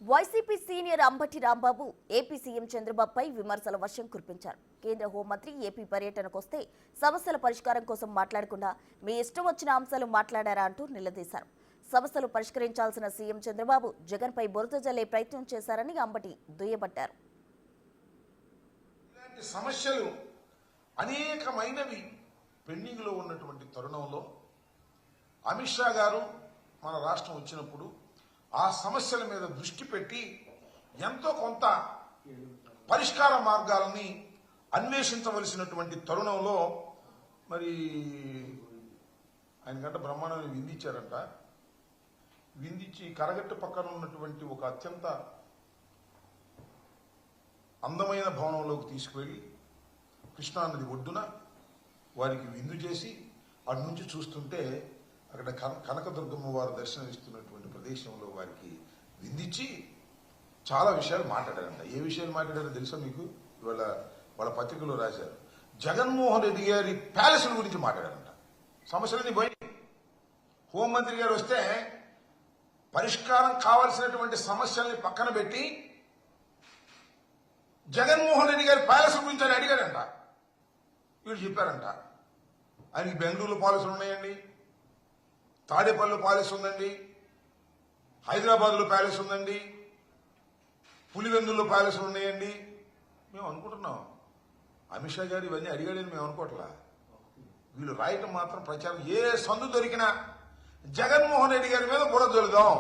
YCP senior Ambati Rambabu AP CM చంద్రబాబుపై విమర్శల వర్షం కురిపించారు. కేంద్ర హోంమంత్రి ఏపీ పర్యటనకు వస్తే సమస్యల పరిష్కారం కోసం మాట్లాడకుండా మీ ఇష్టం వచ్చిన అంశాలు మాట్లాడారా అంటూ నిలదీశారు. సమస్యలు పరిష్కరించాల్సిన సీఎం చంద్రబాబు జగన్పై బురద జల్లే ప్రయత్నం చేశారని అంబటి దుయ్యబట్టారు. ఇలాంటి సమస్యలు అనేకమైనవి పెండింగ్ లో ఉన్నటువంటి తరుణంలో అమిత్ షా గారు మన రాష్ట్రం వచ్చినప్పుడు ఆ సమస్యల మీద దృష్టి పెట్టి ఎంతో కొంత పరిష్కార మార్గాలని అన్వేషించవలసినటువంటి తరుణంలో మరి ఆయనకంటే బ్రహ్మాండాన్ని విందించారంట. విందించి కరగట్టు పక్కన ఉన్నటువంటి ఒక అత్యంత అందమైన భవనంలోకి తీసుకువెళ్లి కృష్ణానది ఒడ్డున వారికి విందు చేసి అటు నుంచి చూస్తుంటే అక్కడ కనకదుర్గమ్మ వారు దర్శనమిస్తున్నటువంటి ప్రదేశంలో వారికి విందించి చాలా విషయాలు మాట్లాడారంట. ఏ విషయాలు మాట్లాడారో తెలుసా మీకు? ఇవాళ వాళ్ళ పత్రికలో రాశారు. జగన్మోహన్ రెడ్డి గారి ప్యాలెస్ల గురించి మాట్లాడారంట. సమస్యలన్నీ పోయి హోంమంత్రి గారు వస్తే పరిష్కారం కావాల్సినటువంటి సమస్యల్ని పక్కన పెట్టి జగన్మోహన్ రెడ్డి గారి ప్యాలెస్ గురించి అని అడిగారంట. వీళ్ళు చెప్పారంట ఆయనకి బెంగళూరులో పాలసీలు ఉన్నాయండి, తాడేపల్లిలో ప్యాలెస్ ఉందండి, హైదరాబాద్లో ప్యాలెస్ ఉందండి, పులివెందుల్లో ప్యాలెస్లు ఉన్నాయండి. మేము అనుకుంటున్నాం అమిత్ షా గారు ఇవన్నీ అడిగాడని మేము అనుకోవట్లా. వీళ్ళు రాయటం మాత్రం ప్రచారం ఏ సందు దొరికినా జగన్మోహన్ రెడ్డి గారి మీద బురద జల్లుదాం,